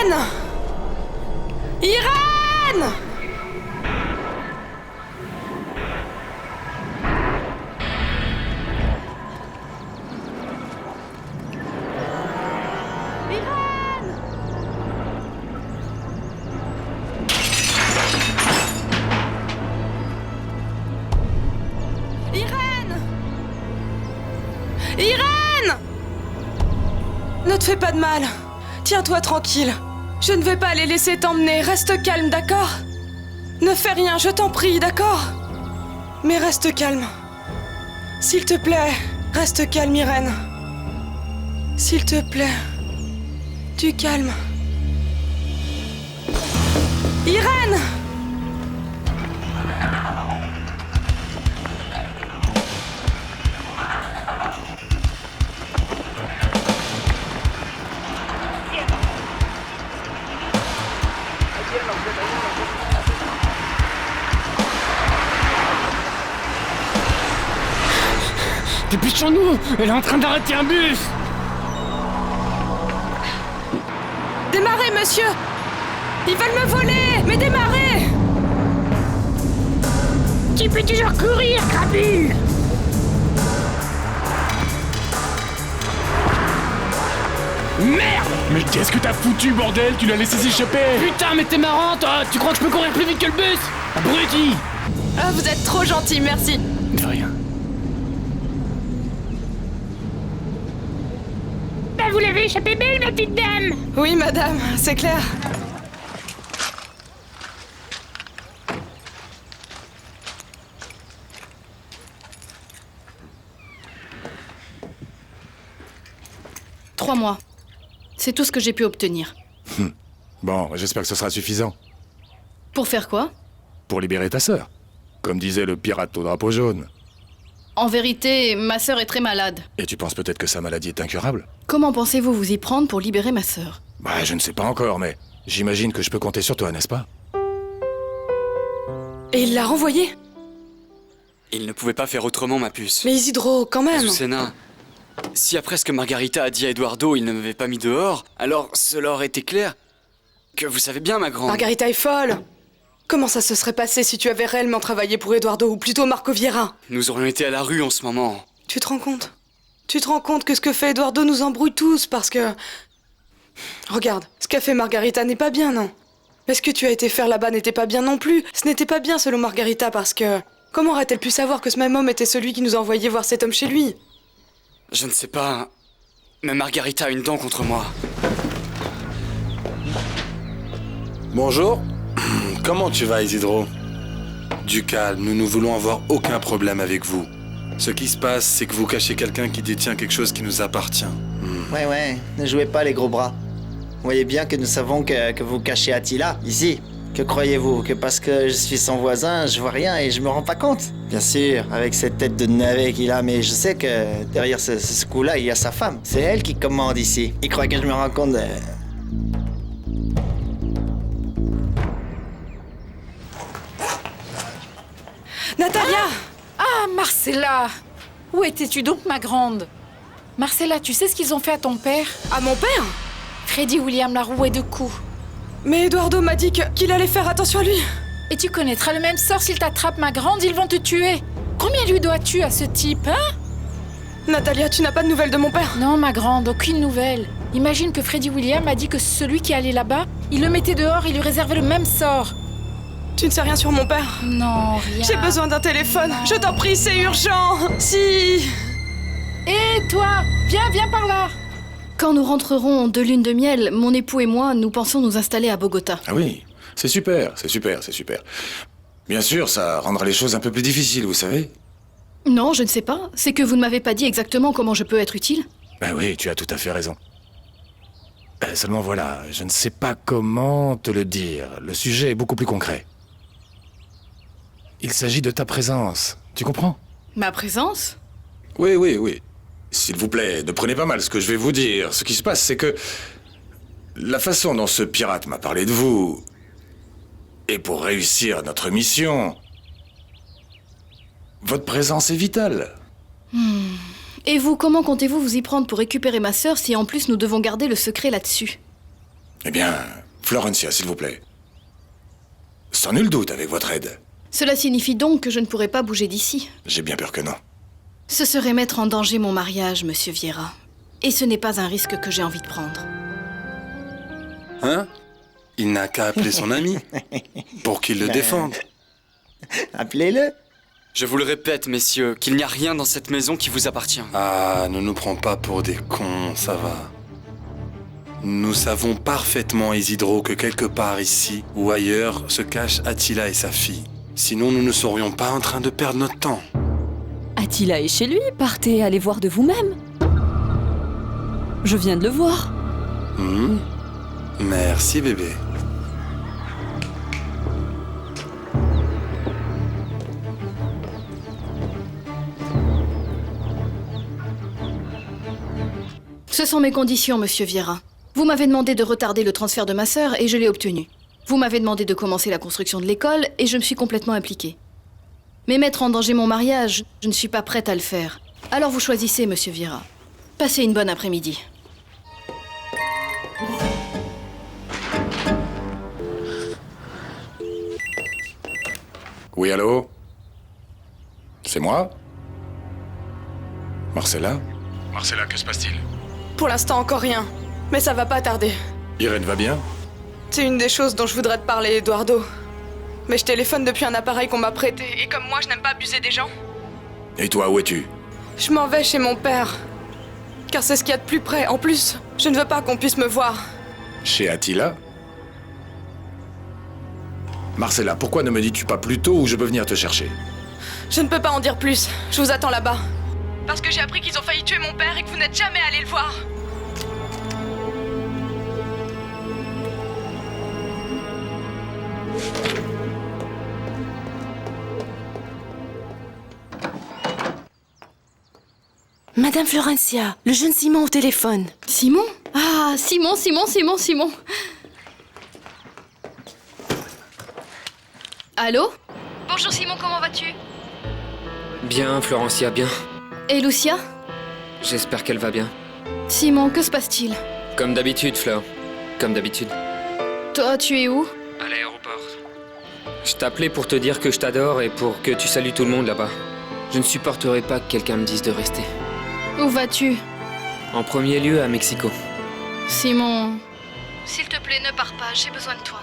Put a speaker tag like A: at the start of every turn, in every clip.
A: Irène! Irène! Irène! Ne te fais pas de mal. Tiens-toi tranquille. Je ne vais pas les laisser t'emmener. Reste calme, d'accord? Ne fais rien, je t'en prie, d'accord? Mais reste calme. S'il te plaît, reste calme, Irène. S'il te plaît. Du calme. Irène!
B: Dépêchons-nous! Elle est en train d'arrêter un bus!
A: Démarrez, monsieur! Ils veulent me voler! Mais démarrez!
C: Tu peux toujours courir, crapule!
B: Merde!
D: Mais qu'est-ce que t'as foutu, bordel? Tu l'as laissé s'échapper!
B: Putain, mais t'es marrant, toi! Tu crois que je peux courir plus vite que le bus? Abruti!
A: Ah, vous êtes trop gentil, merci.
D: De rien.
C: Bah, vous l'avez échappé belle, ma petite dame!
A: Oui, madame, c'est clair.
E: Trois mois. C'est tout ce que j'ai pu obtenir.
D: Bon, j'espère que ce sera suffisant.
E: Pour faire quoi?
D: Pour libérer ta sœur. Comme disait le pirate au drapeau jaune.
E: En vérité, ma sœur est très malade.
D: Et tu penses peut-être que sa maladie est incurable?
E: Comment pensez-vous vous y prendre pour libérer ma sœur?
D: Bah, je ne sais pas encore, mais j'imagine que je peux compter sur toi, n'est-ce pas?
A: Et il l'a renvoyé?
F: Il ne pouvait pas faire autrement, ma puce.
A: Mais Isidro, quand même.
F: Azucena, si après ce que Margarita a dit à Eduardo, il ne m'avait pas mis dehors, alors cela aurait été clair que vous savez bien, ma grande.
A: Margarita est folle. Comment ça se serait passé si tu avais réellement travaillé pour Eduardo, ou plutôt Marco Vieira?
F: Nous aurions été à la rue en ce moment.
A: Tu te rends compte? Tu te rends compte que ce que fait Eduardo nous embrouille tous, parce que... Regarde, ce qu'a fait Margarita n'est pas bien, non? Mais ce que tu as été faire là-bas n'était pas bien non plus. Ce n'était pas bien selon Margarita, parce que... Comment aurait-elle pu savoir que ce même homme était celui qui nous a envoyé voir cet homme chez lui?
F: Je ne sais pas, mais Margarita a une dent contre moi.
G: Bonjour. Comment tu vas, Isidro? Du calme, nous ne voulons avoir aucun problème avec vous. Ce qui se passe, c'est que vous cachez quelqu'un qui détient quelque chose qui nous appartient.
H: Ouais, ne jouez pas les gros bras. Vous voyez bien que nous savons que vous cachez Attila, ici. Que croyez-vous? Que parce que je suis son voisin, je vois rien et je me rends pas compte? Bien sûr, avec cette tête de navet qu'il a, mais je sais que derrière ce coup-là, il y a sa femme. C'est elle qui commande ici. Il croit que je me rends compte de...
A: Natalia!
I: Ah, Marcella! Où étais-tu donc, ma grande? Marcella, tu sais ce qu'ils ont fait à ton père?
A: À mon père?
I: Freddy William l'a roué de coups.
A: Mais Eduardo m'a dit qu'il allait faire attention à lui.
I: Et tu connaîtras le même sort s'ils t'attrapent, ma grande, ils vont te tuer. Combien lui dois-tu à ce type, hein?
A: Natalia, tu n'as pas de nouvelles de mon père?
I: Non, ma grande, aucune nouvelle. Imagine que Freddy William a dit que celui qui allait là-bas, il le mettait dehors et lui réservait le même sort.
A: Tu ne sais rien sur mon père?
I: Non, rien.
A: J'ai besoin d'un téléphone. Je t'en prie, c'est urgent. Si...
I: Et toi, viens par là.
E: Quand nous rentrerons de lune de miel, mon époux et moi, nous pensons nous installer à Bogota.
D: Ah oui, c'est super. Bien sûr, ça rendra les choses un peu plus difficiles, vous savez.
E: Non, je ne sais pas. C'est que vous ne m'avez pas dit exactement comment je peux être utile.
D: Ben oui, tu as tout à fait raison. Seulement voilà, je ne sais pas comment te le dire. Le sujet est beaucoup plus concret. Il s'agit de ta présence, tu comprends?
E: Ma présence?
D: Oui. S'il vous plaît, ne prenez pas mal ce que je vais vous dire. Ce qui se passe, c'est que... La façon dont ce pirate m'a parlé de vous... Et pour réussir notre mission... Votre présence est vitale.
E: Et vous, comment comptez-vous vous y prendre pour récupérer ma sœur si en plus nous devons garder le secret là-dessus?
D: Eh bien, Florencia, s'il vous plaît. Sans nul doute avec votre aide.
E: Cela signifie donc que je ne pourrai pas bouger d'ici.
D: J'ai bien peur que non.
E: Ce serait mettre en danger mon mariage, monsieur Vieira. Et ce n'est pas un risque que j'ai envie de prendre.
G: Hein? Il n'a qu'à appeler son ami pour qu'il le défende.
H: Appelez-le.
F: Je vous le répète, messieurs, qu'il n'y a rien dans cette maison qui vous appartient.
G: Ah, ne nous prends pas pour des cons, ça va. Nous savons parfaitement, Isidro, que quelque part ici ou ailleurs se cachent Attila et sa fille. Sinon, nous ne serions pas en train de perdre notre temps.
J: Attila est chez lui, partez, allez voir de vous-même. Je viens de le voir.
G: Merci, bébé.
E: Ce sont mes conditions, monsieur Vieira. Vous m'avez demandé de retarder le transfert de ma sœur et je l'ai obtenu. Vous m'avez demandé de commencer la construction de l'école et je me suis complètement impliquée. Mais mettre en danger mon mariage, je ne suis pas prête à le faire. Alors vous choisissez, monsieur Vieira. Passez une bonne après-midi.
D: Oui, allô? C'est moi? Marcella? Marcella, que se passe-t-il?
A: Pour l'instant, encore rien. Mais ça va pas tarder.
D: Irène va bien?
A: C'est une des choses dont je voudrais te parler, Eduardo. Mais je téléphone depuis un appareil qu'on m'a prêté, et comme moi, je n'aime pas abuser des gens.
D: Et toi, où es-tu?
A: Je m'en vais chez mon père. Car c'est ce qu'il y a de plus près. En plus, je ne veux pas qu'on puisse me voir.
D: Chez Attila? Marcella, pourquoi ne me dis-tu pas plus tôt où je peux venir te chercher?
A: Je ne peux pas en dire plus. Je vous attends là-bas. Parce que j'ai appris qu'ils ont failli tuer mon père et que vous n'êtes jamais allé le voir.
K: Madame Florencia, le jeune Simon au téléphone.
E: Simon? Ah, Simon. Allô? Bonjour Simon, comment vas-tu?
B: Bien, Florencia, bien.
E: Et Lucia?
B: J'espère qu'elle va bien.
E: Simon, que se passe-t-il?
B: Comme d'habitude, Fleur. Comme d'habitude.
E: Toi, tu es où?
B: À l'aéroport. Je t'appelais pour te dire que je t'adore et pour que tu salues tout le monde là-bas. Je ne supporterai pas que quelqu'un me dise de rester.
E: Où vas-tu?
B: En premier lieu, à Mexico.
E: Simon... S'il te plaît, ne pars pas, j'ai besoin de toi.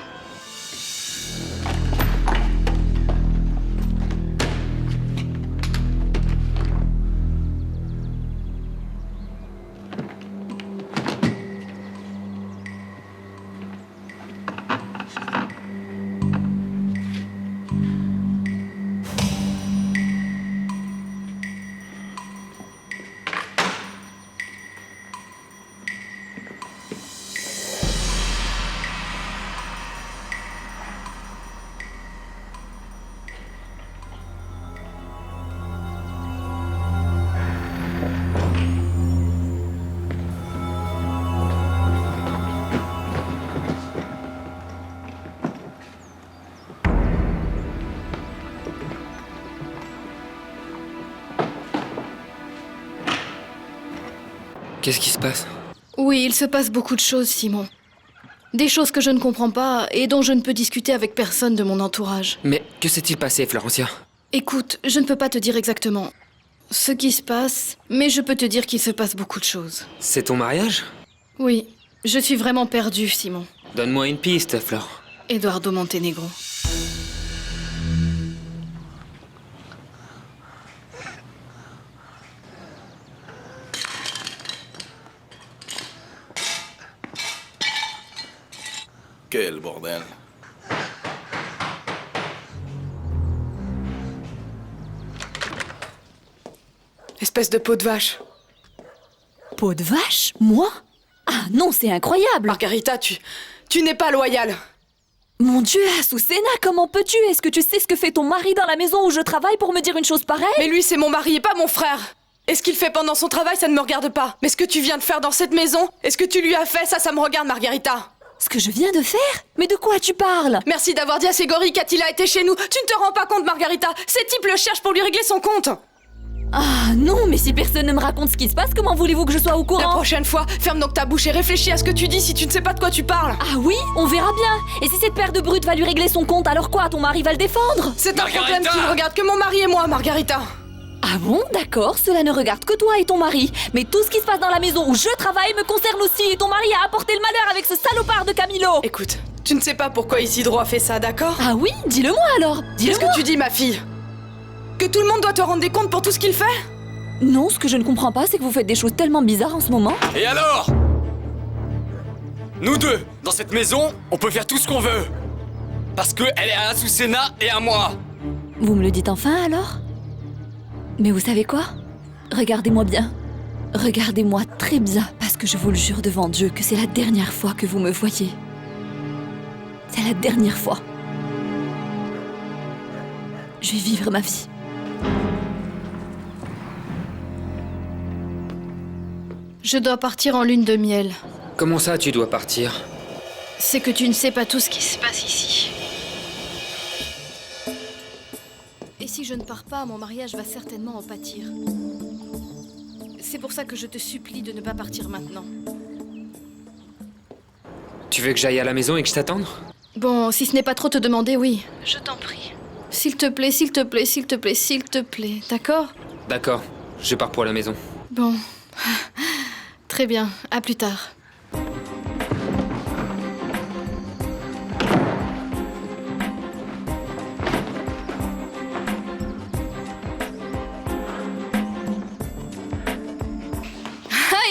B: Qu'est-ce qui se passe?
E: Oui, il se passe beaucoup de choses, Simon. Des choses que je ne comprends pas et dont je ne peux discuter avec personne de mon entourage.
B: Mais que s'est-il passé, Florencia?
E: Écoute, je ne peux pas te dire exactement ce qui se passe, mais je peux te dire qu'il se passe beaucoup de choses.
B: C'est ton mariage?
E: Oui, je suis vraiment perdue, Simon.
B: Donne-moi une piste, Fleur.
E: Eduardo Montenegro.
G: Quel bordel.
A: Espèce de peau de vache.
J: Peau de vache? Moi? Ah non, c'est incroyable!
A: Margarita, tu n'es pas loyale.
J: Mon Dieu, Azucena, comment peux-tu? Est-ce que tu sais ce que fait ton mari dans la maison où je travaille pour me dire une chose pareille?
A: Mais lui, c'est mon mari et pas mon frère. Et ce qu'il fait pendant son travail, ça ne me regarde pas. Mais ce que tu viens de faire dans cette maison, et ce que tu lui as fait, ça me regarde, Margarita.
J: Ce que je viens de faire? Mais de quoi tu parles?
A: Merci d'avoir dit à Ségori qu'Attila était chez nous. Tu ne te rends pas compte, Margarita. Ces types le cherchent pour lui régler son compte.
J: Ah non, mais si personne ne me raconte ce qui se passe, comment voulez-vous que je sois au
A: La
J: courant?
A: prochaine fois, ferme donc ta bouche et réfléchis à ce que tu dis si tu ne sais pas de quoi tu parles.
J: Ah oui, on verra bien. Et si cette paire de brutes va lui régler son compte, alors quoi? Ton mari va le défendre?
A: C'est un problème qui ne regarde que mon mari et moi, Margarita.
J: Ah bon, d'accord, cela ne regarde que toi et ton mari. Mais tout ce qui se passe dans la maison où je travaille me concerne aussi. Et ton mari a apporté le malheur avec ce salopard de Camilo.
A: Écoute, tu ne sais pas pourquoi Isidro a fait ça, d'accord?
J: Ah oui, dis-le-moi alors.
A: Qu'est-ce que tu dis, ma fille? Que tout le monde doit te rendre des comptes pour tout ce qu'il fait?
J: Non, ce que je ne comprends pas, c'est que vous faites des choses tellement bizarres en ce moment.
F: Et alors? Nous deux, dans cette maison, on peut faire tout ce qu'on veut. Parce que elle est à Azucena et à moi.
J: Vous me le dites enfin alors? Mais vous savez quoi? Regardez-moi bien. Regardez-moi très bien, parce que je vous le jure devant Dieu que c'est la dernière fois que vous me voyez. C'est la dernière fois. Je vais vivre ma vie.
E: Je dois partir en lune de miel.
B: Comment ça, tu dois partir?
E: C'est que tu ne sais pas tout ce qui se passe ici. Et si je ne pars pas, mon mariage va certainement en pâtir. C'est pour ça que je te supplie de ne pas partir maintenant.
B: Tu veux que j'aille à la maison et que je t'attende?
E: Bon, si ce n'est pas trop te demander, oui. Je t'en prie. S'il te plaît, s'il te plaît, s'il te plaît, s'il te plaît. D'accord?
B: D'accord, je pars pour la maison.
E: Bon. Très bien, à plus tard.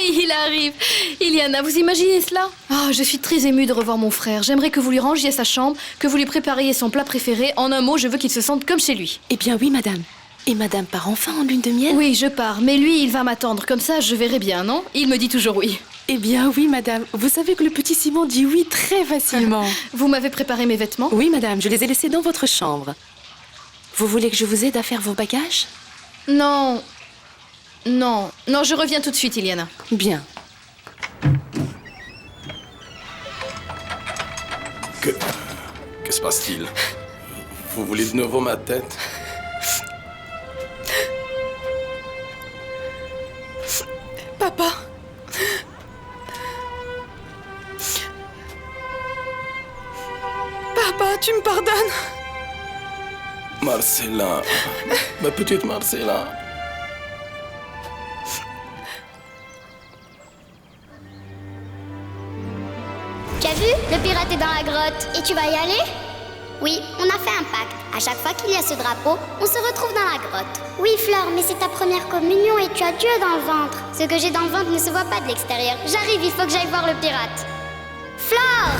E: Il arrive. Iliana, vous imaginez cela? Ah, je suis très émue de revoir mon frère. J'aimerais que vous lui rangiez sa chambre, que vous lui prépariez son plat préféré. En un mot, je veux qu'il se sente comme chez lui.
K: Eh bien oui, madame. Et madame part enfin en lune de miel?
E: Oui, je pars. Mais lui, il va m'attendre. Comme ça, je verrai bien, non? Il me dit toujours oui.
K: Eh bien oui, madame. Vous savez que le petit Simon dit oui très facilement.
E: Vous m'avez préparé mes vêtements?
K: Oui, madame. Je les ai laissés dans votre chambre. Vous voulez que je vous aide à faire vos bagages?
E: Non. Non. Non, je reviens tout de suite, Iliana.
K: Bien.
G: Que se passe-t-il? Vous voulez de nouveau ma tête?
A: Papa. Papa, tu me pardonnes?
G: Marcella, ma petite Marcella.
L: Tu as vu? Le pirate est dans la grotte. Et tu vas y aller? Oui, on a fait un pacte. À chaque fois qu'il y a ce drapeau, on se retrouve dans la grotte. Oui, Flore, mais c'est ta première communion et tu as Dieu dans le ventre. Ce que j'ai dans le ventre ne se voit pas de l'extérieur. J'arrive, il faut que j'aille voir le pirate. Flore!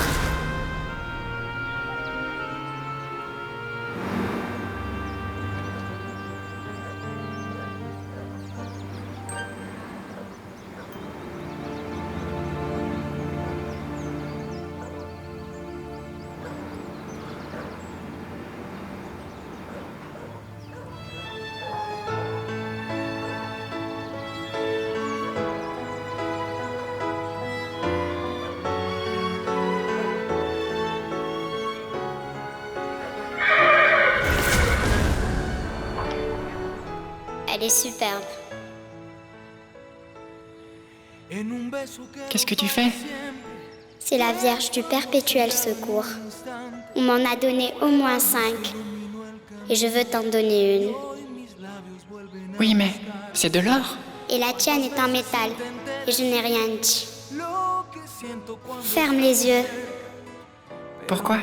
L: Elle est superbe.
M: Qu'est-ce que tu fais?
L: C'est la Vierge du Perpétuel Secours. On m'en a donné au moins 5. Et je veux t'en donner une.
M: Oui, mais c'est de l'or.
L: Et la tienne est en métal. Et je n'ai rien dit. Ferme les yeux.
M: Pourquoi?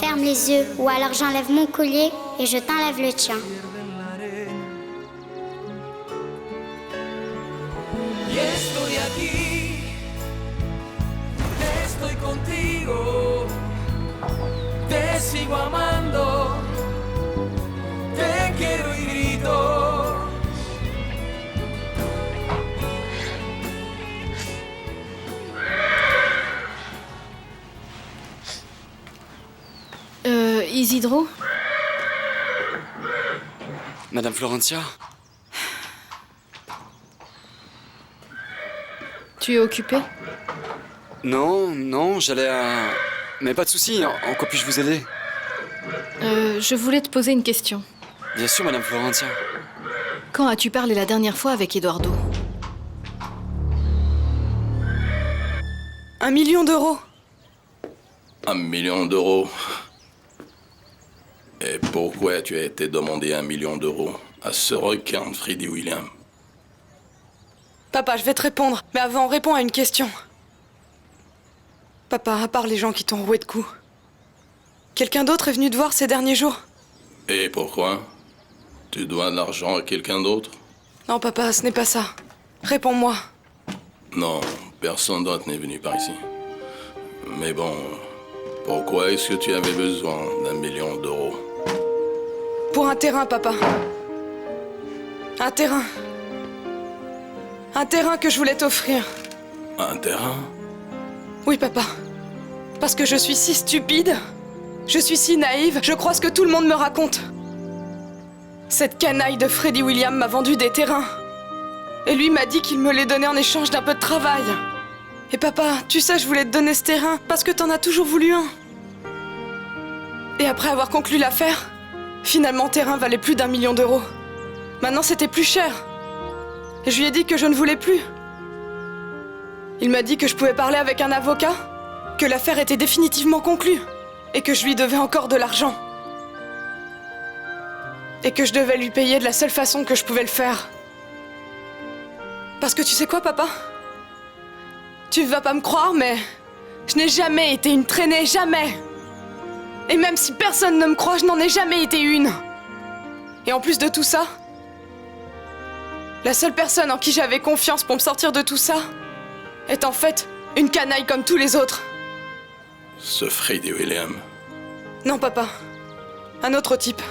L: Ferme les yeux, ou alors j'enlève mon collier et je t'enlève le tien.
N: Estoy aquí, estoy contigo, te sigo amando, te quiero y grito.
E: Isidro?
F: Madame Florentia?
E: Tu es occupé?
F: Non, j'allais à... Mais pas de souci, en quoi puis-je vous aider?
E: Je voulais te poser une question.
F: Bien sûr, Madame Florentia.
E: Quand as-tu parlé la dernière fois avec Eduardo?
A: 1 million d'euros.
O: 1 million d'euros. Et pourquoi tu as été demandé 1 million d'euros à ce requin de Freddy William?
A: Papa, je vais te répondre, mais avant, réponds à une question. Papa, à part les gens qui t'ont roué de coups, quelqu'un d'autre est venu te voir ces derniers jours?
O: Et pourquoi? Tu dois de l'argent à quelqu'un d'autre?
A: Non, papa, ce n'est pas ça. Réponds-moi.
O: Non, personne d'autre n'est venu par ici. Mais bon, pourquoi est-ce que tu avais besoin d'1 million d'euros?
A: Pour un terrain, papa. Un terrain. Un terrain que je voulais t'offrir.
O: Un terrain?
A: Oui, papa. Parce que je suis si stupide. Je suis si naïve, je crois ce que tout le monde me raconte. Cette canaille de Freddy William m'a vendu des terrains. Et lui m'a dit qu'il me les donnait en échange d'un peu de travail. Et papa, tu sais, je voulais te donner ce terrain parce que t'en as toujours voulu un. Et après avoir conclu l'affaire, finalement, terrain valait plus d'1 million d'euros. Maintenant, c'était plus cher. Et je lui ai dit que je ne voulais plus. Il m'a dit que je pouvais parler avec un avocat, que l'affaire était définitivement conclue, et que je lui devais encore de l'argent. Et que je devais lui payer de la seule façon que je pouvais le faire. Parce que tu sais quoi, papa? Tu vas pas me croire, mais je n'ai jamais été une traînée, jamais. Et même si personne ne me croit, je n'en ai jamais été une. Et en plus de tout ça, la seule personne en qui j'avais confiance pour me sortir de tout ça est en fait une canaille comme tous les autres.
O: Ce Freddy William.
A: Non, papa. Un autre type.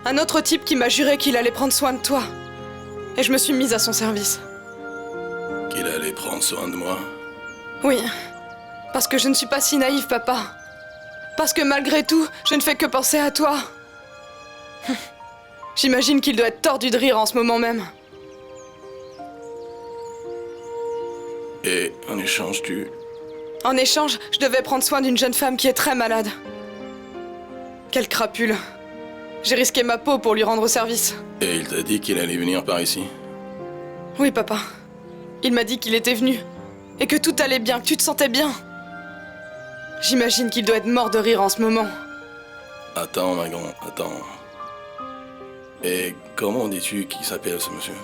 A: Un autre type qui m'a juré qu'il allait prendre soin de toi. Et je me suis mise à son service.
O: Qu'il allait prendre soin de moi?
A: Oui. Parce que je ne suis pas si naïve, papa. Parce que malgré tout, je ne fais que penser à toi. J'imagine qu'il doit être tordu de rire en ce moment même.
O: Et en échange,
A: En échange, je devais prendre soin d'une jeune femme qui est très malade. Quelle crapule. J'ai risqué ma peau pour lui rendre service.
O: Et il t'a dit qu'il allait venir par ici?
A: Oui, papa. Il m'a dit qu'il était venu. Et que tout allait bien, que tu te sentais bien. J'imagine qu'il doit être mort de rire en ce moment.
O: Attends, ma grande, attends. Et comment dis-tu qu'il s'appelle, ce monsieur?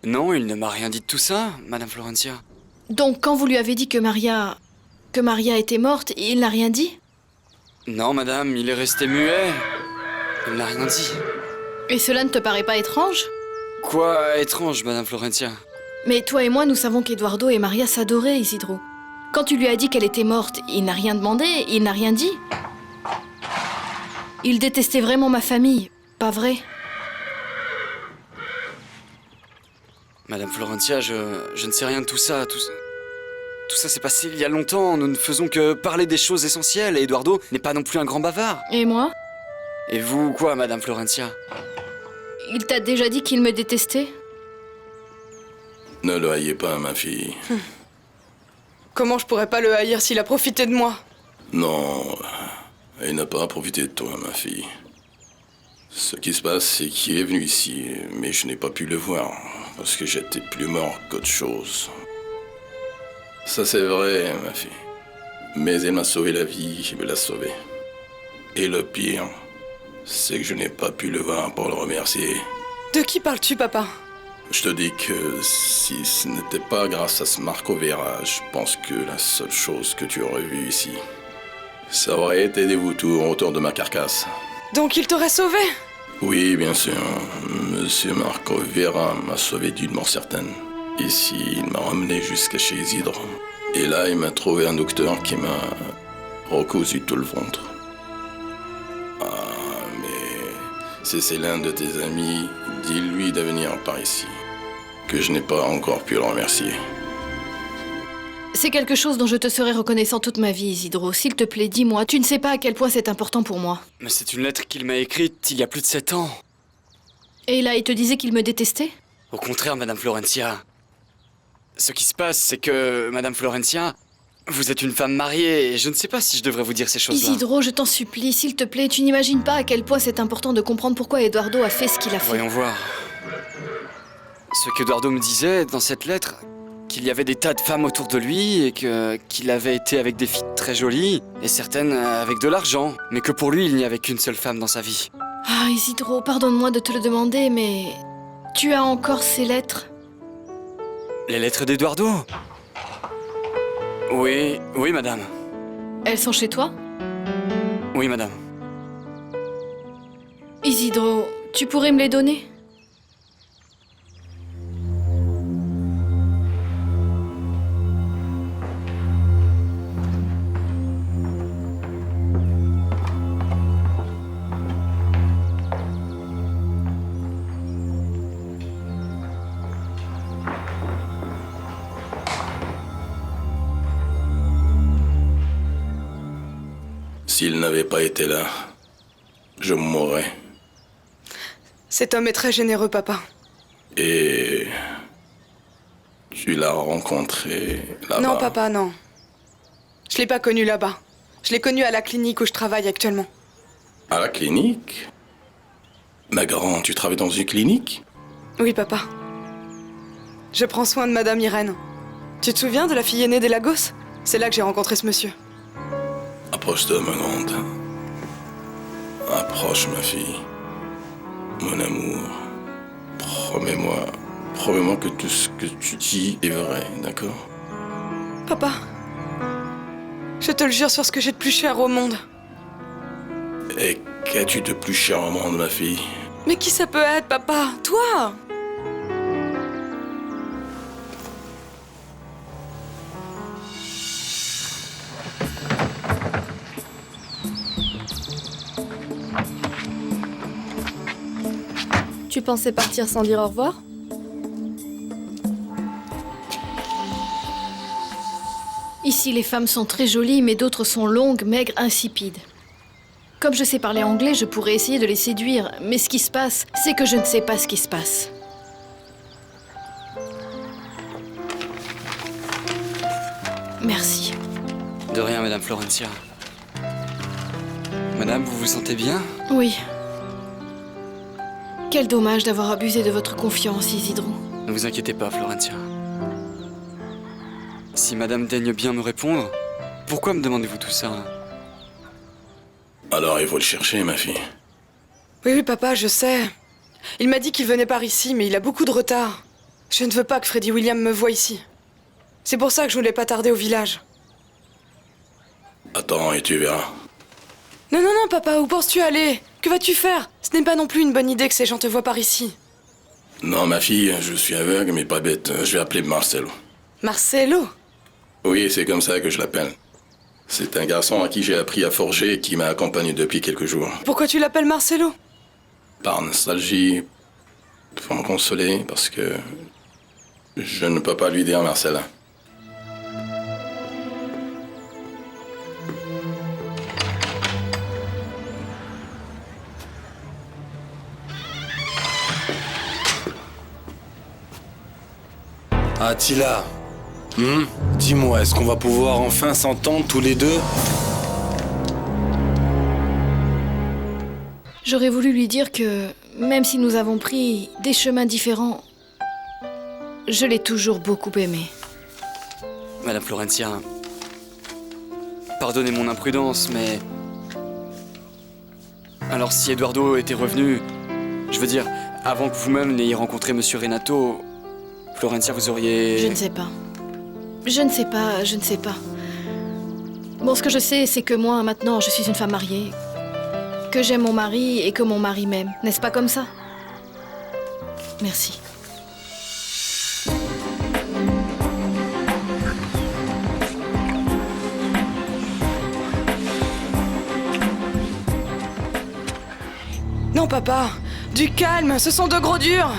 F: Non, il ne m'a rien dit de tout ça, Madame Florencia.
E: Donc, quand vous lui avez dit que Maria était morte, il n'a rien dit?
F: Non, madame, il est resté muet. Il n'a rien dit.
E: Et cela ne te paraît pas étrange?
F: Quoi étrange, Madame Florencia?
E: Mais toi et moi, nous savons qu'Eduardo et Maria s'adoraient, Isidro. Quand tu lui as dit qu'elle était morte, il n'a rien demandé, il n'a rien dit. Il détestait vraiment ma famille, pas vrai?
F: Madame Florencia, je ne sais rien de tout ça. Tout ça s'est passé il y a longtemps. Nous ne faisons que parler des choses essentielles. Et Eduardo n'est pas non plus un grand bavard.
E: Et moi?
F: Et vous, quoi, Madame Florencia?
E: Il t'a déjà dit qu'il me détestait?
O: Ne le haïez pas, ma fille.
A: Comment je pourrais pas le haïr s'il a profité de moi?
O: Non, il n'a pas profité de toi, ma fille. Ce qui se passe, c'est qu'il est venu ici, mais je n'ai pas pu le voir, parce que j'étais plus mort qu'autre chose. Ça, c'est vrai, ma fille. Mais il m'a sauvé la vie, je me l'a sauvé. Et le pire, c'est que je n'ai pas pu le voir pour le remercier.
A: De qui parles-tu, papa?
O: Je te dis que si ce n'était pas grâce à ce Marco Vera, je pense que la seule chose que tu aurais vue ici, ça aurait été des vautours autour de ma carcasse.
A: Donc il t'aurait sauvé?
O: Oui, bien sûr. Monsieur Marco Vera m'a sauvé d'une mort certaine. Ici, il m'a ramené jusqu'à chez Isidre. Et là, il m'a trouvé un docteur qui m'a recousu tout le ventre. Ah, mais si c'est l'un de tes amis, dis-lui de venir par ici. Que je n'ai pas encore pu le remercier.
E: C'est quelque chose dont je te serai reconnaissant toute ma vie, Isidro. S'il te plaît, dis-moi, tu ne sais pas à quel point c'est important pour moi.
F: Mais c'est une lettre qu'il m'a écrite il y a plus de 7 ans.
E: Et là, il te disait qu'il me détestait?
F: Au contraire, Madame Florencia. Ce qui se passe, c'est que Madame Florencia, Vous êtes une femme mariée et je ne sais pas si je devrais vous dire ces choses-là.
E: Isidro, je t'en supplie, s'il te plaît, tu n'imagines pas à quel point c'est important de comprendre pourquoi Eduardo a fait ce qu'il a fait.
F: Voyons voir. Ce qu'Eduardo me disait dans cette lettre, qu'il y avait des tas de femmes autour de lui et qu'il avait été avec des filles très jolies et certaines avec de l'argent, mais que pour lui, il n'y avait qu'une seule femme dans sa vie.
E: Ah, Isidro, pardonne-moi de te le demander, mais... Tu as encore ces lettres?
F: Les lettres d'Eduardo? Oui, madame.
E: Elles sont chez toi?
F: Oui, madame.
E: Isidro, tu pourrais me les donner?
O: S'il n'avait pas été là, je mourrais.
A: Cet homme est très généreux, papa.
O: Et... tu l'as rencontré là-bas?
A: Non, papa, non. Je l'ai pas connu là-bas. Je l'ai connu à la clinique où je travaille actuellement.
O: À la clinique? Ma grande, tu travailles dans une clinique?
A: Oui, papa. Je prends soin de Madame Irène. Tu te souviens de la fille aînée des Lagos? C'est là que j'ai rencontré ce monsieur.
O: Approche-toi, ma grande. Approche, ma fille. Mon amour. Promets-moi que tout ce que tu dis est vrai, d'accord?
A: Papa, je te le jure sur ce que j'ai de plus cher au monde.
O: Et qu'as-tu de plus cher au monde, ma fille?
A: Mais qui ça peut être, papa? Toi!
P: Tu pensais partir sans dire au revoir?
E: Ici, les femmes sont très jolies, mais d'autres sont longues, maigres, insipides. Comme je sais parler anglais, je pourrais essayer de les séduire, mais ce qui se passe, c'est que je ne sais pas ce qui se passe. Merci.
F: De rien, Madame Florencia. Madame, vous vous sentez bien?
E: Oui. Quel dommage d'avoir abusé de votre confiance, Isidro.
F: Ne vous inquiétez pas, Florencia. Si Madame daigne bien me répondre, pourquoi me demandez-vous tout ça?
O: Alors il faut le chercher, ma fille.
A: Oui, papa, je sais. Il m'a dit qu'il venait par ici, mais il a beaucoup de retard. Je ne veux pas que Freddy William me voie ici. C'est pour ça que je voulais pas tarder au village.
O: Attends et tu verras.
A: Non, papa, où penses-tu aller? Que vas-tu faire? Ce n'est pas non plus une bonne idée que ces gens te voient par ici.
O: Non, ma fille, je suis aveugle, mais pas bête. Je vais appeler Marcelo.
A: Marcelo?
O: Oui, c'est comme ça que je l'appelle. C'est un garçon à qui j'ai appris à forger et qui m'a accompagné depuis quelques jours.
A: Pourquoi tu l'appelles Marcelo?
O: Par nostalgie, pour me consoler, parce que je ne peux pas lui dire Marcella.
G: Attila, dis-moi, est-ce qu'on va pouvoir enfin s'entendre tous les deux?
E: J'aurais voulu lui dire que, même si nous avons pris des chemins différents, je l'ai toujours beaucoup aimé.
F: Madame Florencia, pardonnez mon imprudence, mais... Alors si Eduardo était revenu, je veux dire, avant que vous-même n'ayez rencontré Monsieur Renato, Florencia, vous auriez...
E: Je ne sais pas. Je ne sais pas. Bon, ce que je sais, c'est que moi, maintenant, je suis une femme mariée, que j'aime mon mari et que mon mari m'aime. N'est-ce pas comme ça? Merci.
A: Non, papa, du calme, ce sont de gros durs.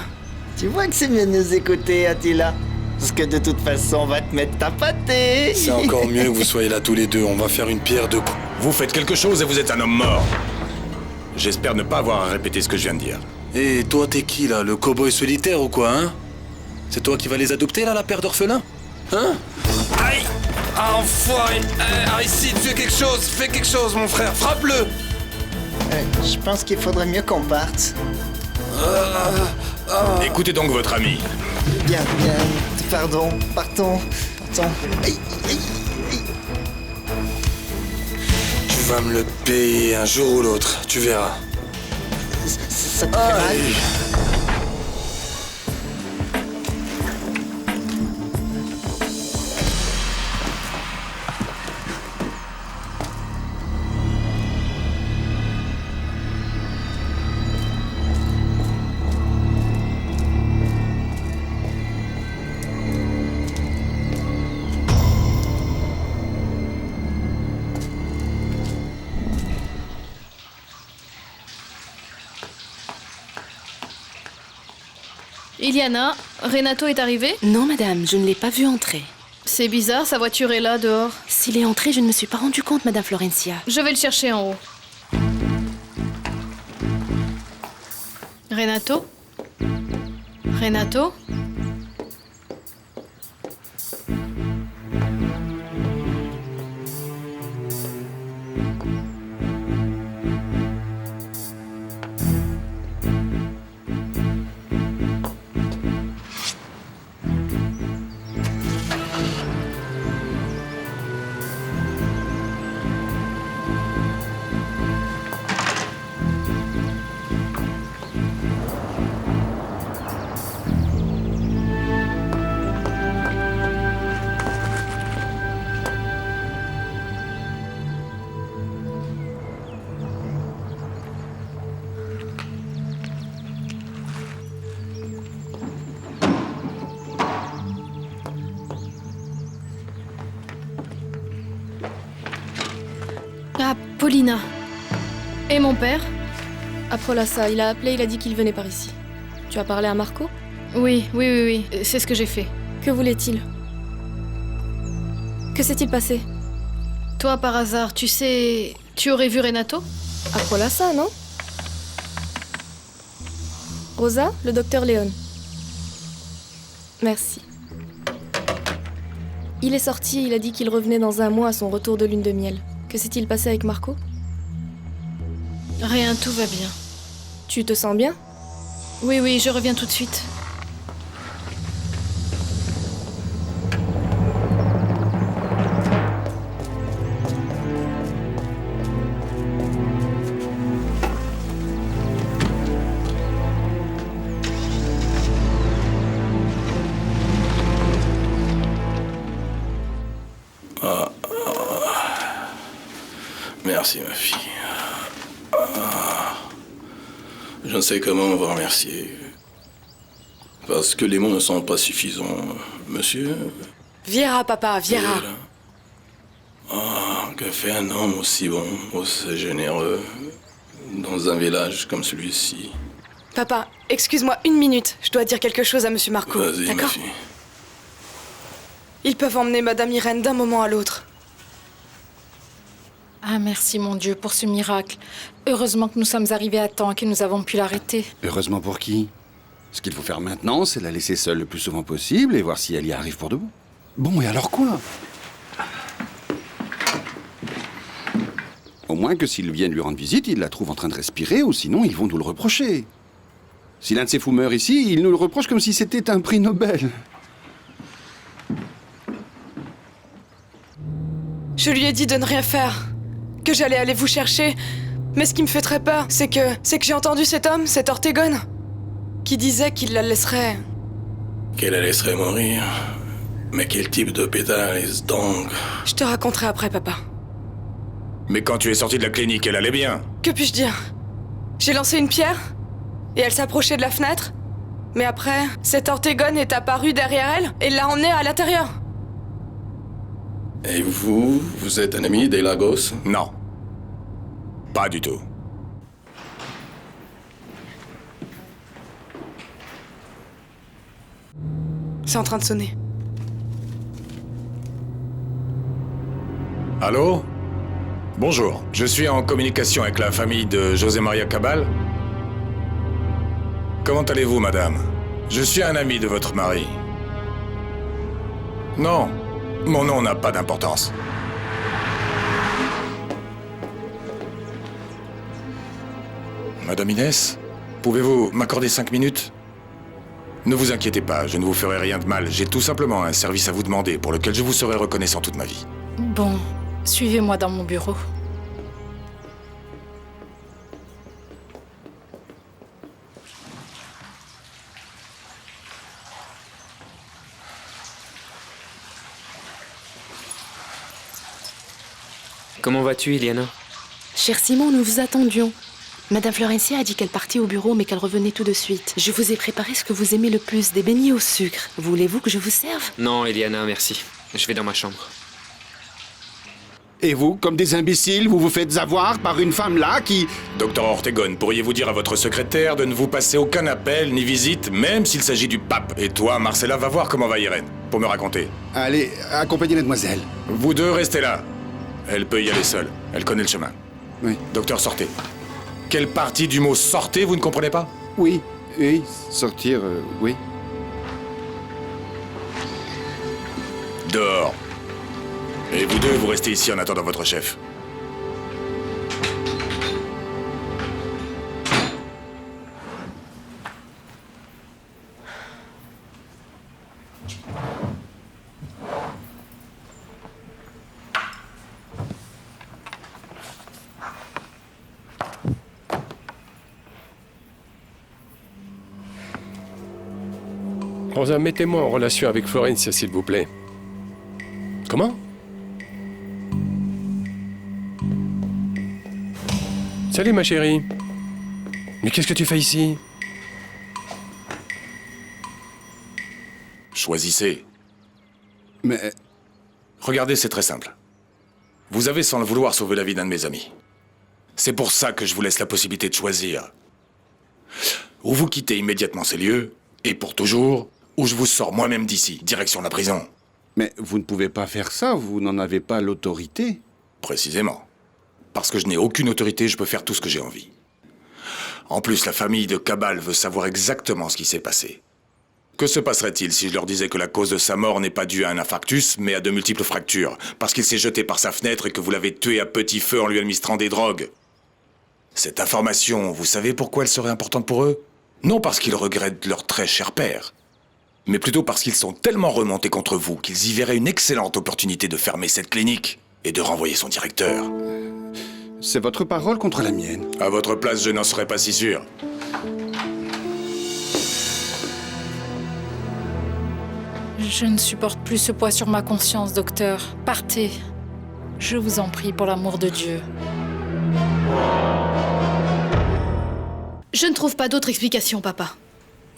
H: Tu vois que c'est mieux de nous écouter, Attila. Parce que de toute façon, on va te mettre ta pâtée.
G: C'est encore mieux que vous soyez là tous les deux. On va faire une pierre deux coups.
D: Vous faites quelque chose et vous êtes un homme mort. J'espère ne pas avoir à répéter ce que je viens de dire.
G: Et toi, t'es qui, là? Le cow-boy solitaire ou quoi, hein? C'est toi qui vas les adopter, là, la paire d'orphelins? Hein?
D: Aïe!
G: Ah, enfoiré! Aristide, fais quelque chose, mon frère, frappe-le!
H: Je pense qu'il faudrait mieux qu'on parte.
D: Écoutez donc votre ami.
H: Bien, pardon, partons. Aïe.
G: Tu vas me le payer un jour ou l'autre, tu verras.
H: Ça te fait mal?
E: Iliana, Renato est arrivé?
K: Non, madame, je ne l'ai pas vu entrer.
E: C'est bizarre, sa voiture est là, dehors.
K: S'il est entré, je ne me suis pas rendu compte, madame Florencia.
E: Je vais le chercher en haut. Renato? Renato? Ah, Paulina. Et mon père?
P: Aprolassa, il a appelé, il a dit qu'il venait par ici. Tu as parlé à Marco?
E: Oui. C'est ce que j'ai fait.
P: Que voulait-il? Que s'est-il passé?
E: Toi, par hasard, tu sais... Tu aurais vu Renato?
P: Aprolassa, non? Rosa, le docteur Léon. Merci. Il est sorti, il a dit qu'il revenait dans un mois à son retour de lune de miel. Que s'est-il passé avec Marco?
E: Rien, tout va bien.
P: Tu te sens bien?
E: Oui, je reviens tout de suite.
O: Merci, ma fille. Je ne sais comment vous remercier. Parce que les mots ne sont pas suffisants, monsieur.
A: Viera, papa, Viera.
O: Que fait un homme aussi bon, aussi généreux, dans un village comme celui-ci?
A: Papa, excuse-moi une minute. Je dois dire quelque chose à Monsieur Marco.
O: Vas-y, ma
A: d'accord?
O: fille.
A: Ils peuvent emmener Madame Irène d'un moment à l'autre.
I: Ah, merci mon Dieu pour ce miracle. Heureusement que nous sommes arrivés à temps et que nous avons pu l'arrêter.
Q: Heureusement pour qui? Ce qu'il faut faire maintenant, c'est la laisser seule le plus souvent possible et voir si elle y arrive pour de bon. Bon, et alors quoi? Au moins que s'ils viennent lui rendre visite, ils la trouvent en train de respirer, ou sinon ils vont nous le reprocher. Si l'un de ces fous meurt ici, ils nous le reprochent comme si c'était un prix Nobel.
A: Je lui ai dit de ne rien faire. Que j'allais aller vous chercher. Mais ce qui me fait très peur, c'est que j'ai entendu cet homme, cet Ortegone, qui disait qu'il la laisserait...
O: Qu'elle la laisserait mourir? Mais quel type de pétale est-ce donc?
A: Je te raconterai après, papa.
D: Mais quand tu es sorti de la clinique, elle allait bien.
A: Que puis-je dire? J'ai lancé une pierre, et elle s'approchait de la fenêtre. Mais après, cet Ortegone est apparu derrière elle, et l'a emmenée à l'intérieur.
O: Et vous êtes un ami des Lagos?
D: Non. Pas du tout.
A: C'est en train de sonner.
D: Allô? Bonjour, je suis en communication avec la famille de José Maria Cabal. Comment allez-vous, madame? Je suis un ami de votre mari. Non, Mon nom n'a pas d'importance. Madame Inès, pouvez-vous m'accorder 5 minutes? Ne vous inquiétez pas, je ne vous ferai rien de mal. J'ai tout simplement un service à vous demander pour lequel je vous serai reconnaissant toute ma vie.
I: Bon, suivez-moi dans mon bureau.
B: Comment vas-tu, Iliana?
K: Cher Simon, nous vous attendions. Madame Florencia a dit qu'elle partait au bureau, mais qu'elle revenait tout de suite. Je vous ai préparé ce que vous aimez le plus, des beignets au sucre. Voulez-vous que je vous serve?
B: Non, Iliana, merci. Je vais dans ma chambre.
Q: Et vous, comme des imbéciles, vous vous faites avoir par une femme là qui...
D: Docteur Ortegon, pourriez-vous dire à votre secrétaire de ne vous passer aucun appel ni visite, même s'il s'agit du pape? Et toi, Marcella, va voir comment va Irène, pour me raconter.
Q: Allez, accompagnez mademoiselle.
D: Vous deux, restez là. Elle peut y aller seule. Elle connaît le chemin.
Q: Oui.
D: Docteur, sortez. Quelle partie du mot « sortez » vous ne comprenez pas?
Q: Oui, sortir, oui.
D: Dehors. Et vous deux, vous restez ici en attendant votre chef.
R: Rosa, mettez-moi en relation avec Florencia, s'il vous plaît. Comment? Salut, ma chérie. Mais qu'est-ce que tu fais ici?
D: Choisissez.
Q: Mais...
D: Regardez, c'est très simple. Vous avez, sans le vouloir, sauvé la vie d'un de mes amis. C'est pour ça que je vous laisse la possibilité de choisir. Ou vous quittez immédiatement ces lieux, et pour toujours, ou je vous sors moi-même d'ici, direction la prison.
Q: Mais vous ne pouvez pas faire ça, vous n'en avez pas l'autorité.
D: Précisément. Parce que je n'ai aucune autorité, je peux faire tout ce que j'ai envie. En plus, la famille de Cabal veut savoir exactement ce qui s'est passé. Que se passerait-il si je leur disais que la cause de sa mort n'est pas due à un infarctus, mais à de multiples fractures, parce qu'il s'est jeté par sa fenêtre et que vous l'avez tué à petit feu en lui administrant des drogues? Cette information, vous savez pourquoi elle serait importante pour eux? Non parce qu'ils regrettent leur très cher père, mais plutôt parce qu'ils sont tellement remontés contre vous qu'ils y verraient une excellente opportunité de fermer cette clinique et de renvoyer son directeur.
Q: C'est votre parole contre la mienne.
D: À votre place, je n'en serais pas si sûr.
I: Je ne supporte plus ce poids sur ma conscience, docteur. Partez. Je vous en prie, pour l'amour de Dieu.
E: Je ne trouve pas d'autre explication, papa.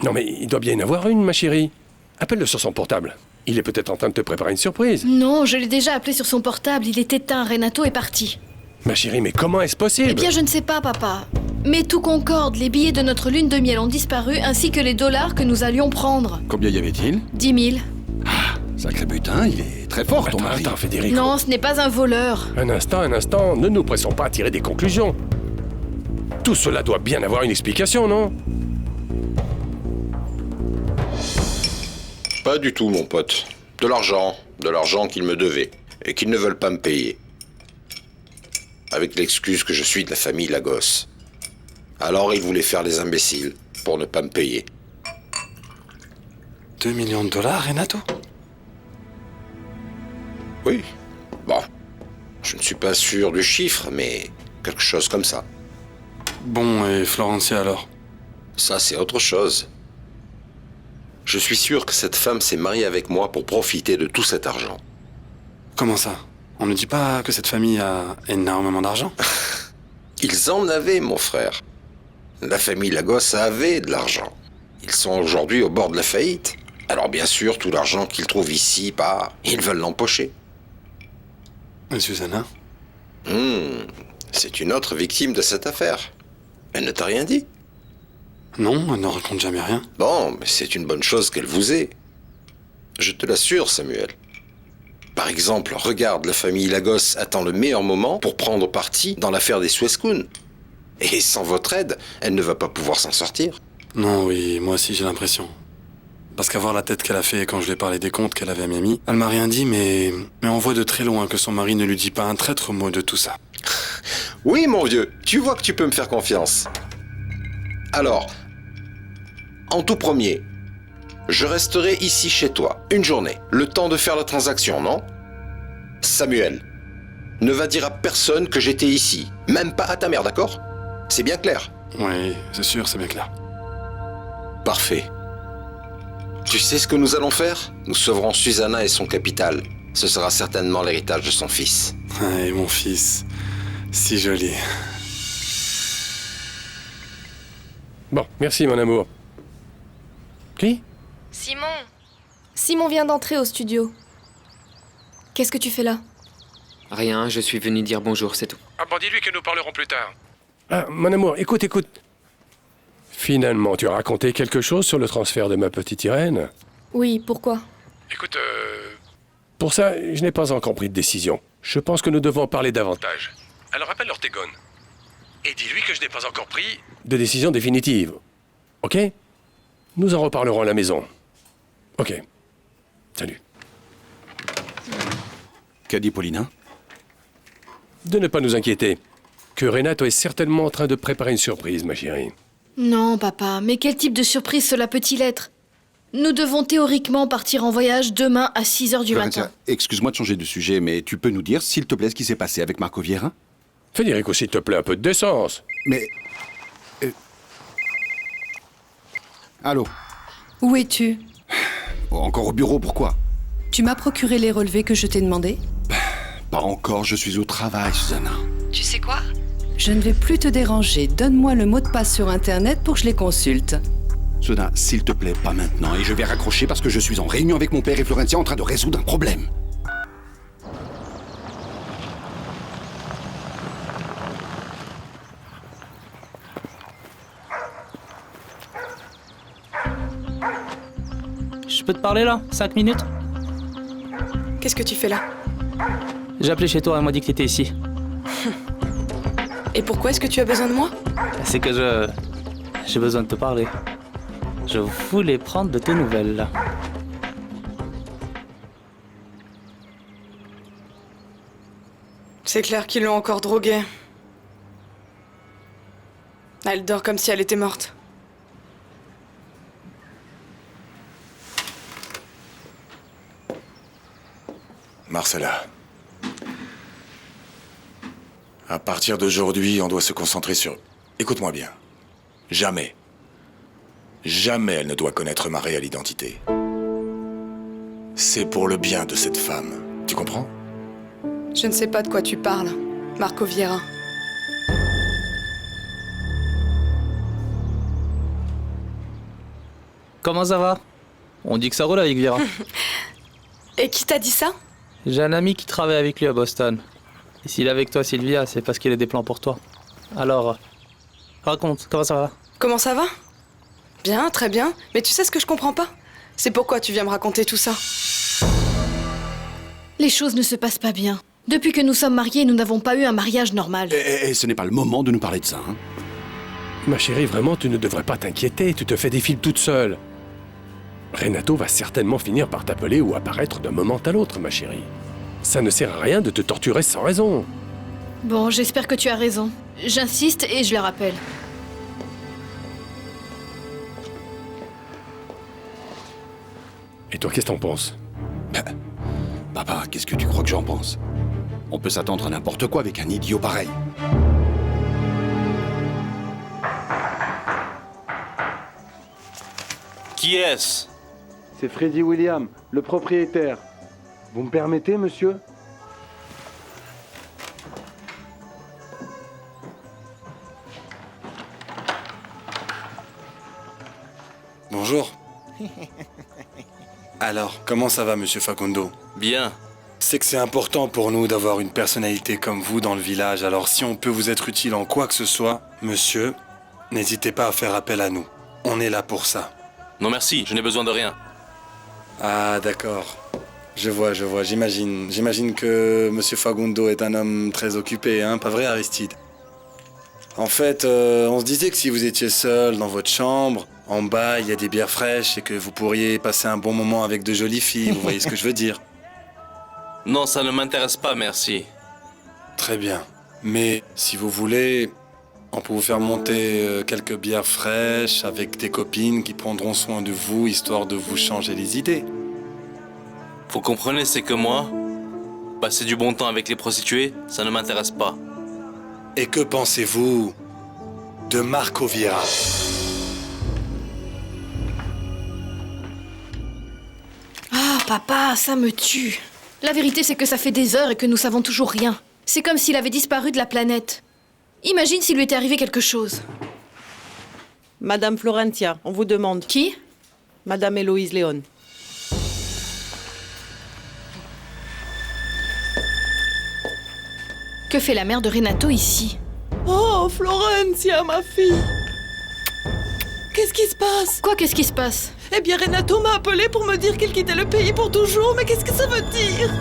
R: Non mais il doit bien y en avoir une, ma chérie. Appelle-le sur son portable. Il est peut-être en train de te préparer une surprise.
E: Non, je l'ai déjà appelé sur son portable. Il est éteint. Renato est parti.
R: Ma chérie, mais comment est-ce possible?
E: Eh bien, je ne sais pas, papa. Mais tout concorde. Les billets de notre lune de miel ont disparu, ainsi que les dollars que nous allions prendre.
Q: Combien y avait-il?
E: 10 000.
Q: Sacré butin, il est très fort, ton mari.
R: Attends, Federico.
E: Non, ce n'est pas un voleur.
R: Un instant, ne nous pressons pas à tirer des conclusions. Tout cela doit bien avoir une explication, non?
O: Pas du tout, mon pote. De l'argent qu'ils me devaient, et qu'ils ne veulent pas me payer. Avec l'excuse que je suis de la famille Lagos. Alors ils voulaient faire les imbéciles, pour ne pas me payer.
F: 2 millions de dollars, Renato?
O: Oui. Bon, je ne suis pas sûr du chiffre, mais quelque chose comme ça.
F: Bon, et Florencia alors?
O: Ça, c'est autre chose. Je suis sûr que cette femme s'est mariée avec moi pour profiter de tout cet argent.
F: Comment ça? On ne dit pas que cette famille a énormément d'argent?
O: Ils en avaient, mon frère. La famille Lagos avait de l'argent. Ils sont aujourd'hui au bord de la faillite. Alors bien sûr, tout l'argent qu'ils trouvent ici, ils veulent l'empocher.
F: Et Susanna?
O: C'est une autre victime de cette affaire. Elle ne t'a rien dit?
F: Non, elle ne raconte jamais rien.
O: Bon, mais c'est une bonne chose qu'elle vous ait. Je te l'assure, Samuel. Par exemple, regarde, la famille Lagos attend le meilleur moment pour prendre parti dans l'affaire des Suescun. Et sans votre aide, elle ne va pas pouvoir s'en sortir.
F: Non, oui, moi aussi j'ai l'impression.
G: Parce qu'à voir la tête qu'elle a fait quand je lui ai parlé des comptes qu'elle avait à Miami, elle m'a rien dit, mais on voit de très loin que son mari ne lui dit pas un traître mot de tout ça.
S: Oui, mon vieux, tu vois que tu peux me faire confiance. Alors, en tout premier, je resterai ici chez toi, une journée, le temps de faire la transaction, non? Samuel, ne va dire à personne que j'étais ici, même pas à ta mère, d'accord? C'est bien clair?
G: Oui, c'est sûr, c'est bien clair.
S: Parfait. Tu sais ce que nous allons faire? Nous sauverons Susanna et son capital. Ce sera certainement l'héritage de son fils.
G: Ah, et mon fils, si joli.
R: Bon, merci mon amour. Qui?
P: Simon. Simon vient d'entrer au studio. Qu'est-ce que tu fais là?
B: Rien, je suis venu dire bonjour, c'est tout.
R: Ah bon, dis-lui que nous parlerons plus tard. Ah, mon amour, écoute. Finalement, tu as raconté quelque chose sur le transfert de ma petite Irène?
P: Oui, pourquoi?
R: Écoute, pour ça, je n'ai pas encore pris de décision. Je pense que nous devons en parler davantage. Alors appelle Ortegon. Et dis-lui que je n'ai pas encore pris de décision définitive. Ok? Nous en reparlerons à la maison. Ok. Salut.
Q: Qu'a dit Paulina?
R: De ne pas nous inquiéter. Que Renato est certainement en train de préparer une surprise, ma chérie.
E: Non, papa, mais quel type de surprise cela peut-il être? Nous devons théoriquement partir en voyage demain à 6h du matin.
Q: Excuse-moi de changer de sujet, mais tu peux nous dire, s'il te plaît, ce qui s'est passé avec Marco Vieira?
R: Federico, s'il te plaît, un peu de décence.
Q: Mais... Allô?
T: Où es-tu?
Q: Encore au bureau, pourquoi?
T: Tu m'as procuré les relevés que je t'ai demandé?
Q: Pas encore, je suis au travail, Susanna.
T: Tu sais quoi? Je ne vais plus te déranger. Donne-moi le mot de passe sur Internet pour que je les consulte.
Q: Susanna, s'il te plaît, pas maintenant. Et je vais raccrocher parce que je suis en réunion avec mon père et Florentia en train de résoudre un problème.
U: Je peux te parler là? 5 minutes?
A: Qu'est-ce que tu fais là?
U: J'ai appelé chez toi, elle m'a dit que t'étais ici.
A: Et pourquoi est-ce que tu as besoin de moi?
U: C'est que j'ai besoin de te parler. Je voulais prendre de tes nouvelles là.
A: C'est clair qu'ils l'ont encore droguée. Elle dort comme si elle était morte.
D: Marcella. À partir d'aujourd'hui, on doit se concentrer sur... Écoute-moi bien. Jamais elle ne doit connaître ma réelle identité. C'est pour le bien de cette femme. Tu comprends?
A: Je ne sais pas de quoi tu parles, Marco Vieira.
U: Comment ça va? On dit que ça roule avec Vieira.
A: Et qui t'a dit ça?
U: J'ai un ami qui travaille avec lui à Boston. Et s'il est avec toi, Sylvia, c'est parce qu'il a des plans pour toi. Alors, raconte, comment ça va?
A: Comment ça va? Bien, très bien. Mais tu sais ce que je comprends pas? C'est pourquoi tu viens me raconter tout ça.
E: Les choses ne se passent pas bien. Depuis que nous sommes mariés, nous n'avons pas eu un mariage normal.
Q: Et ce n'est pas le moment de nous parler de ça, hein?
R: Ma chérie, vraiment, tu ne devrais pas t'inquiéter. Tu te fais des fils toute seule. Renato va certainement finir par t'appeler ou apparaître d'un moment à l'autre, ma chérie. Ça ne sert à rien de te torturer sans raison.
E: Bon, j'espère que tu as raison. J'insiste et je le rappelle.
R: Et toi, qu'est-ce que t'en penses?
Q: Papa, qu'est-ce que tu crois que j'en pense? On peut s'attendre à n'importe quoi avec un idiot pareil.
V: Qui est-ce?
W: C'est Freddy William, le propriétaire. Vous me permettez, monsieur?
G: Bonjour. Alors, comment ça va, monsieur Facundo?
V: Bien.
G: C'est que c'est important pour nous d'avoir une personnalité comme vous dans le village, alors si on peut vous être utile en quoi que ce soit, monsieur, n'hésitez pas à faire appel à nous. On est là pour ça.
V: Non merci, je n'ai besoin de rien.
G: Ah, d'accord. Je vois, j'imagine. J'imagine que monsieur Facundo est un homme très occupé, hein, pas vrai, Aristide? En fait, on se disait que si vous étiez seul dans votre chambre, en bas, il y a des bières fraîches et que vous pourriez passer un bon moment avec de jolies filles, vous voyez ce que je veux dire?
V: Non, ça ne m'intéresse pas, merci.
G: Très bien. Mais si vous voulez, on peut vous faire monter quelques bières fraîches avec des copines qui prendront soin de vous, histoire de vous changer les idées.
V: Vous comprenez, c'est que moi, passer du bon temps avec les prostituées, ça ne m'intéresse pas.
G: Et que pensez-vous de Marco Vieira?
E: Ah, papa, ça me tue. La vérité, c'est que ça fait des heures et que nous savons toujours rien. C'est comme s'il avait disparu de la planète. Imagine s'il lui était arrivé quelque chose.
C: Madame Florentia, on vous demande.
E: Qui?
C: Madame Héloïse Léon.
E: Que fait la mère de Renato ici?
C: Oh, Florentia, ma fille. Qu'est-ce qui se passe?
E: Quoi, qu'est-ce qui se passe?
C: Eh bien, Renato m'a appelé pour me dire qu'il quittait le pays pour toujours, mais qu'est-ce que ça veut dire?